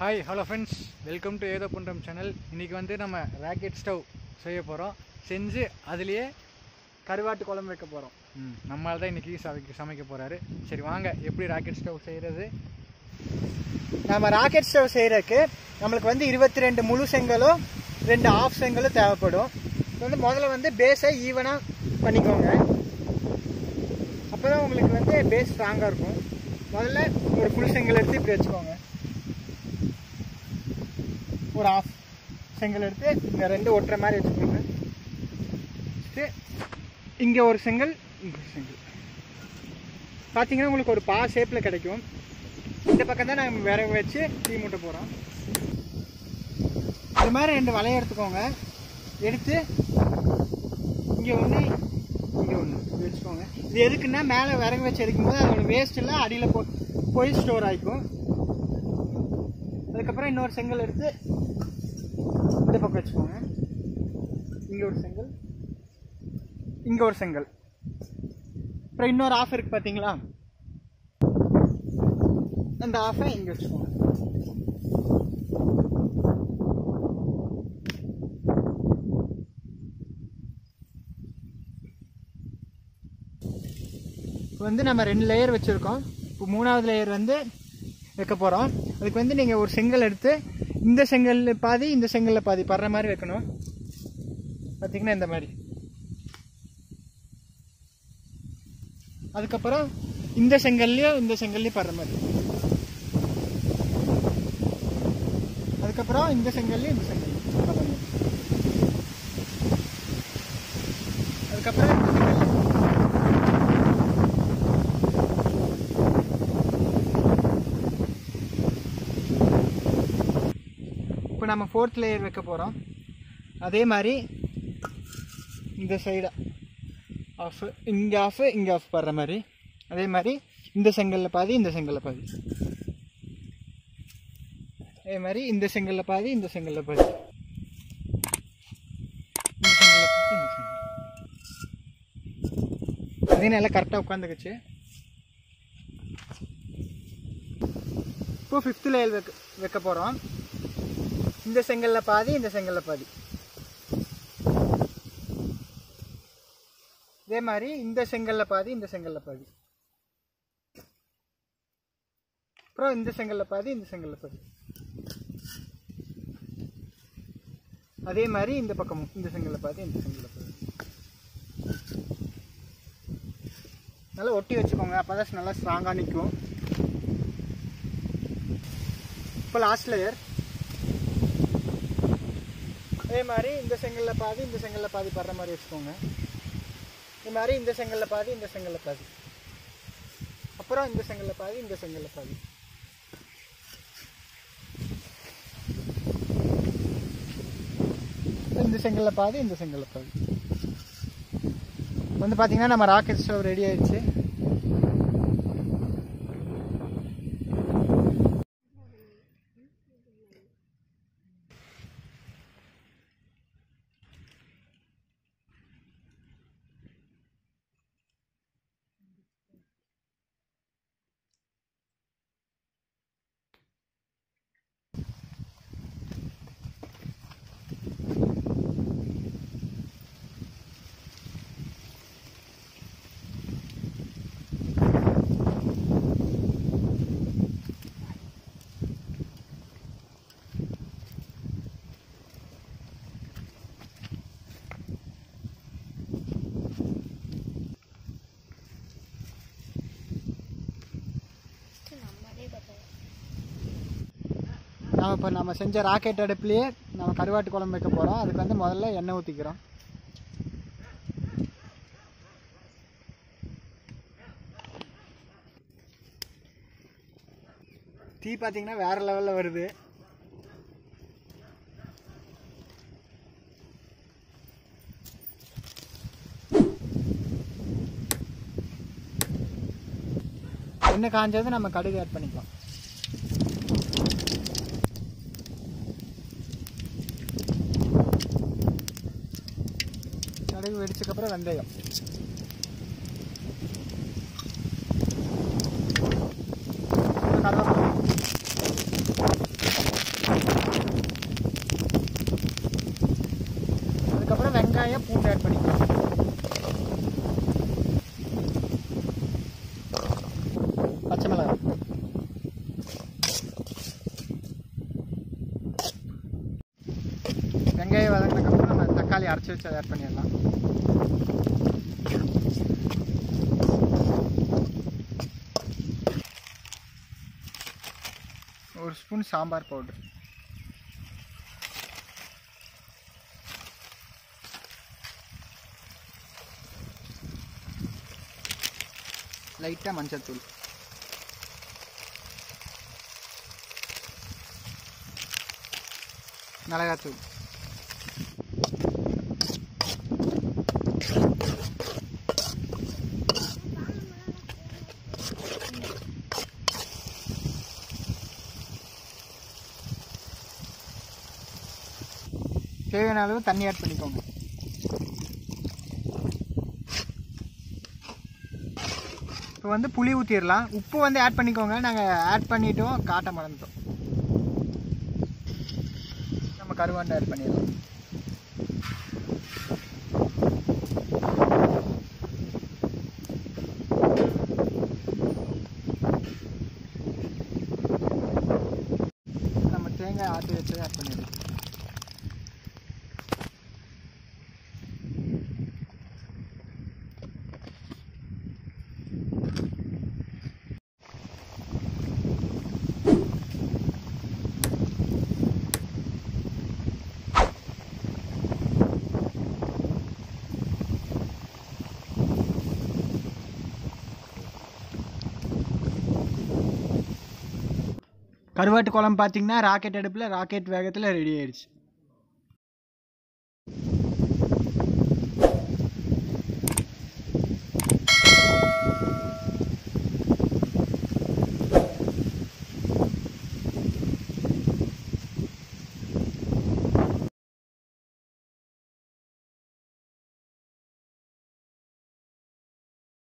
Hi, hello friends. Welcome to Edo Pundram channel. இன்னைக்கு வந்து நம்ம ராக்கெட் ஸ்டவ் செய்ய போறோம். செஞ்சு அதிலேயே கருவாட்டு குழம்பு வைக்க போறோம். நம்மால தான் இன்னைக்கு சமைக்க போறாரு. சரி வாங்க எப்படி ராக்கெட் ஸ்டவ் செய்யறது? நம்ம ராக்கெட் ஸ்டவ் செய்யறதுக்கு நமக்கு வந்து 22 முழு செங்கலோ 2 ஆஃப் செங்கலோ தேவைப்படும். வந்து முதல்ல வந்து பேஸை ஈவனா பண்ணிக்கோங்க. அப்பதான் உங்களுக்கு வந்து பேஸ் ஸ்ட்ராங்கா இருக்கும். முதல்ல ஒரு ஃபுல் செங்கல் எடுத்து இப்படி வச்சுக்கோங்க. ஒரு ஆஃப் செங்கல் எடுத்து இந்த ரெண்டு ஒட்டுற மாதிரி வச்சுக்கோங்க. இங்கே ஒரு செங்கல், இங்கே ஒரு செங்கல் பார்த்தீங்கன்னா உங்களுக்கு ஒரு பா ஷேப்பில் கிடைக்கும். இந்த பக்கம் தான் நாங்கள் விறகு வச்சு தீ மூட்ட போகிறோம். இது மாதிரி 2 வலையை எடுத்துக்கோங்க. எடுத்து இங்கே ஒன்று, இங்கே ஒன்று வச்சுக்கோங்க. இது எதுக்குன்னா மேலே விறகு வச்சு எடுக்கும்போது அதோட வேஸ்ட் எல்லாம் அடியில் போய் ஸ்டோர் ஆகிக்கும். அதுக்கப்புறம் இன்னொரு செங்கல் எடுத்து இந்த பக்கம் வச்சுக்கோங்க. இங்கே ஒரு செங்கல், இங்கே ஒரு செங்கல், அப்புறம் இன்னொரு ஆஃப் இருக்கு பார்த்தீங்களா, அந்த ஆஃபை இங்கே வச்சுக்கோங்க. இப்போ வந்து நம்ம 2 லேயர் வச்சுருக்கோம். இப்போ 3வது லேயர் வந்து வைக்க போகிறோம். அதுக்கு வந்து நீங்கள் ஒரு செங்கல் எடுத்து இந்த செங்கலில் பாதி இந்த செங்கலில் பாதி படுற மாதிரி வைக்கணும். பார்த்தீங்கன்னா இந்த மாதிரி. அதுக்கப்புறம் இந்த செங்கல்லையும் இந்த செங்கல்லையும் படுற மாதிரி. அதுக்கப்புறம் இந்த செங்கல்லையும் இந்த செங்கல்லையும் படுற மாதிரி. அதுக்கப்புறம் இந்த செங்கல். இப்போ நம்ம 4th லேயர் வைக்க போகிறோம். அதே மாதிரி இந்த சைடு ஆஃப், இங்கே ஆஃப், இங்கே ஆஃப் படுற மாதிரி. அதே மாதிரி இந்த செங்கலில் பாதி இந்த செங்கலில் பாதி. அதே மாதிரி இந்த செங்கலில் பாதி இந்த செங்கலில் பாதி. இந்த செங்கலில் பாதி இந்த செங்கல். அதே நல்லா கரெக்டாக உட்காந்துக்குச்சு. இப்போ 5th லேயர் வைக்க போகிறோம். இந்த செங்கல்ல பாதி இந்த செங்கல்ல பாதி. இதே மாதிரி இந்த செங்கல்ல பாதி இந்த செங்கல்ல பாதி. அப்புறம் இந்த செங்கல்ல பாதி இந்த செங்கல்ல பாதி. அதே மாதிரி இந்த பக்கமும் இந்த செங்கல்ல பாதி இந்த செங்கல்ல பாதி. நல்லா ஒட்டி வச்சுக்கோங்க. அப்பதான் நல்லா ஸ்ட்ராங்கா நிற்கும். இப்போ லாஸ்ட் லேயர். அதே மாதிரி இந்த செங்கலில் பாதி இந்த செங்கலில் பாதி படுற மாதிரி வச்சுக்கோங்க. இது மாதிரி இந்த செங்கலில் பாதி இந்த செங்கலில் பாதி. அப்புறம் இந்த செங்கலில் பாதி இந்த செங்கலில் பாதி. இந்த செங்கலில் பாதி இந்த செங்கலில் பாதி. வந்து பார்த்தீங்கன்னா நம்ம ராக்கெட் ஸ்டவ் ரெடி ஆயிடுச்சு. இப்போ நம்ம செஞ்ச ராக்கெட் அடுப்புலேயே நம்ம கருவாட்டு குழம்பு வைக்க போகிறோம். அதுக்கு வந்து முதல்ல எண்ணெய் ஊற்றிக்கிறோம். தீ பார்த்தீங்கன்னா வேற லெவலில் வருது. எண்ணெய் காஞ்சது நம்ம கடுகு ஆட் பண்ணிக்கலாம். கடுகு வெடிச்சதுக்கப்புறம் வெந்தயம். கரைச்சி வச்சு அதை ஆட் பண்ணிடலாம். ஒரு ஸ்பூன் சாம்பார் பவுடர், லைட்டாக மஞ்சள்தூள், மிளகாத்தூள், தேவையான அளவு தண்ணி ஆட் பண்ணிக்கோங்க. இப்போ வந்து புளி ஊற்றிடலாம். உப்பு வந்து ஆட் பண்ணிக்கோங்க, நாங்கள் ஆட் பண்ணிட்டோம், காட்ட மறந்துட்டோம். நம்ம கருவாண்டை ஆட் பண்ணிடலாம். நம்ம தேங்காய் ஆட்டி வச்சு ஆட் பண்ணிடலாம். கருவாட்டு குழம்பு பார்த்தீங்கன்னா ராக்கெட் அடுப்பில் ராக்கெட் வேகத்தில் ரெடி ஆயிடுச்சு.